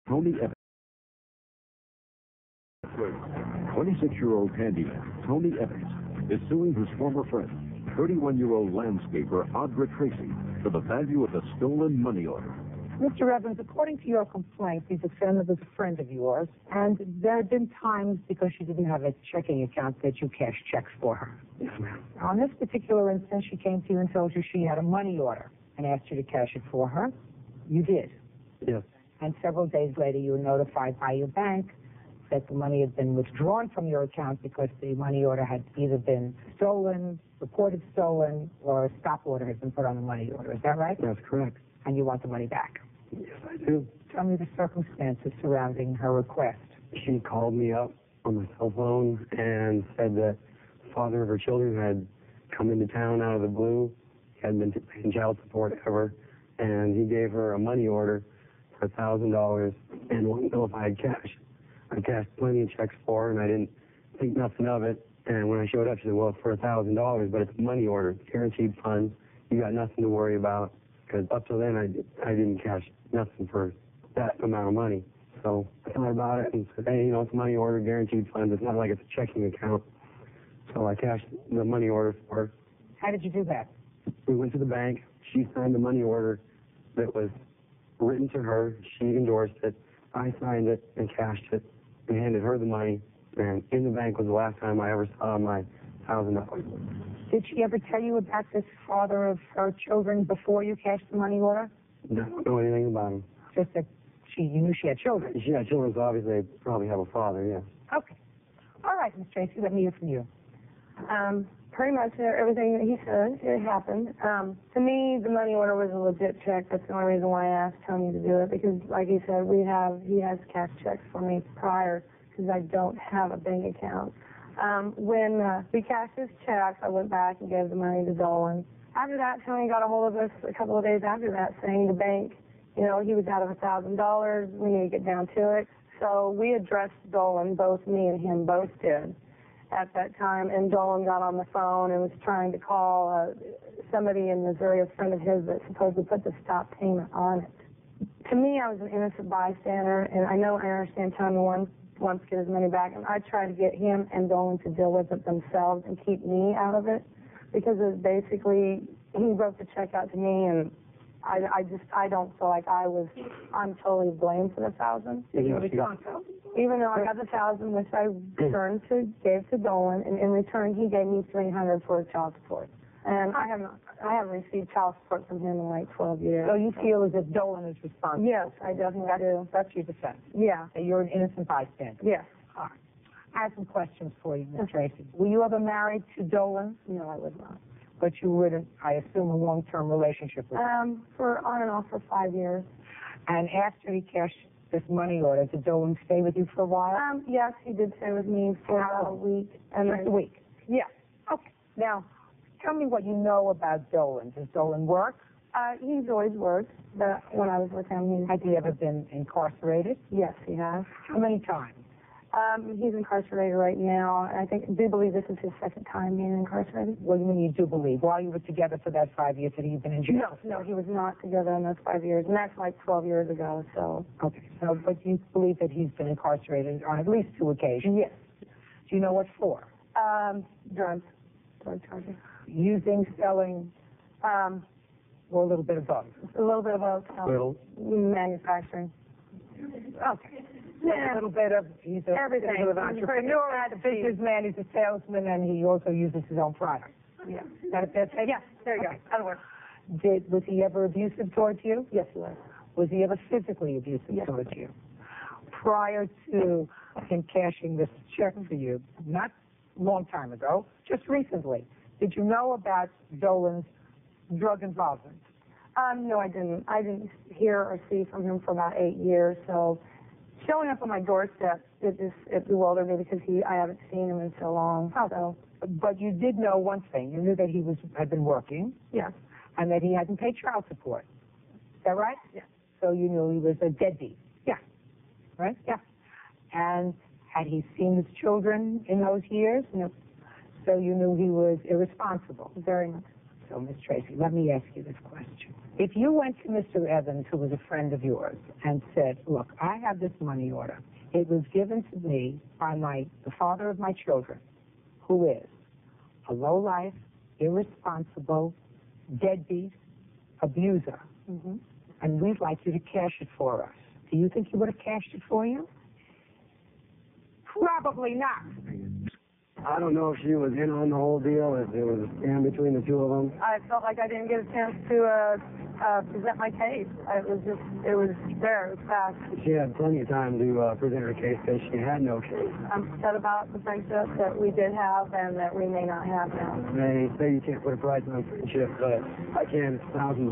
Tony Evans. 26-year-old handyman Tony Evans is suing his former friend, 31-year-old landscaper Audra Tracy, for the value of a stolen money order. Mr. Evans, according to your complaint, the defendant was a friend of yours, and there have been times, because she didn't have a checking account, that you cashed checks for her. Yes, ma'am. On this particular instance, she came to you and told you she had a money order and asked you to cash it for her. You did. Yes. And several days later, you were notified by your bank that the money had been withdrawn from your account because the money order had either been stolen, reported stolen, or a stop order had been put on the money order. Is that right? That's correct. And you want the money back? Yes, I do. Tell me the circumstances surrounding her request. She called me up on my cell phone and said that the father of her children had come into town out of the blue. He hadn't been paying child support ever, and he gave her a money order for $1,000 and wanted to know if I had cash. I cashed plenty of checks for her, and I didn't think nothing of it. And when I showed up, she said, well, it's for $1,000, but it's a money order. It's guaranteed funds. You got nothing to worry about. Because up till then, I didn't cash nothing for that amount of money. So I thought about it and said, hey, you know, it's a money order, guaranteed funds. It's not like it's a checking account. So I cashed the money order for her. How did you do that? We went to the bank. She signed the money order that was written to her. She endorsed it. I signed it and cashed it and handed her the money. And in the bank was the last time I ever saw my $1,000. Did she ever tell you about this father of her children before you cashed the money order? No, I don't know anything about him. Just that you knew she had children? She had children, so obviously they probably have a father, yes. Okay. All right, Ms. Tracy, let me hear from you. Pretty much everything that he said, it happened. To me, the money order was a legit check. That's the only reason why I asked Tony to do it, because like he said, he has cashed checks for me prior, because I don't have a bank account. When we cashed his checks, I went back and gave the money to Dolan. After that, Tony got a hold of us a couple of days after that, saying the bank, you know, he was out of $1,000. We need to get down to it. So we addressed Dolan, both me and him both did at that time, and Dolan got on the phone and was trying to call somebody in Missouri, a friend of his, that supposedly put the stop payment on it. To me, I was an innocent bystander, and I understand Tony wants to get his money back, and I tried to get him and Dolan to deal with it themselves and keep me out of it, because it was basically, he wrote the check out to me, and I don't feel like I'm totally blamed for the $1,000. Even though I got the $1,000, which I gave to Dolan, and in return he gave me $300 for child support. And I haven't received child support from him in like 12 years. So you feel as if Dolan is responsible? Yes, I definitely do. That's your defense? Yeah. That you're an innocent bystander? Yes. All right. I have some questions for you, Ms. Tracy. Were you ever married to Dolan? No, I was not. But you were in, I assume, a long-term relationship with him? For on and off for 5 years. And after he cashed this money order, did Dolan stay with you for a while? Yes, he did stay with me for about a week. And just a week? Yeah. Okay. Now, tell me what you know about Dolan. Does Dolan work? He's always worked. But when I was with him, Has he ever been incarcerated? Yes, he has. How many times? He's incarcerated right now. I do believe this is his second time being incarcerated. What do you mean you do believe? While you were together for that 5 years, had he been in jail? No, he was not together in those 5 years, and that's like 12 years ago, so. Okay, so, but you believe that he's been incarcerated on at least 2 occasions? Yes. Do you know what for? Drug charges. Using, selling, or a little bit of both? A little bit of both. Manufacturing. Okay. A little bit of, he's everything. A little bit of entrepreneur, he's a businessman, he's a salesman, and he also uses his own product. Yeah. Is that a fair statement? Yes, there you go. That'll work. Was he ever abusive towards you? Yes, he was. Was he ever physically abusive towards you? Prior to him cashing this check for you, not a long time ago, just recently, did you know about Dolan's drug involvement? No, I didn't. I didn't hear or see from him for about 8 years, so showing up on my doorstep, it bewildered me because I haven't seen him in so long. So. But you did know one thing. You knew that he had been working. Yes. And that he hadn't paid child support. Is that right? Yes. So you knew he was a deadbeat. Yeah. Right? Yeah. And had he seen his children in those years? No. So you knew he was irresponsible. Very much. So, Ms. Tracy, let me ask you this question. If you went to Mr. Evans, who was a friend of yours, and said, look, I have this money order. It was given to me by the father of my children, who is a low-life, irresponsible, deadbeat abuser, and we'd like you to cash it for us. Do you think he would have cashed it for you? Probably not. I don't know if she was in on the whole deal, if it was a scam between the two of them. I felt like I didn't get a chance to present my case. It was there, it was fast. She had plenty of time to present her case because she had no case. I'm upset about the friendship that we did have and that we may not have now. They say you can't put a price on friendship, but I can. It's $1,000.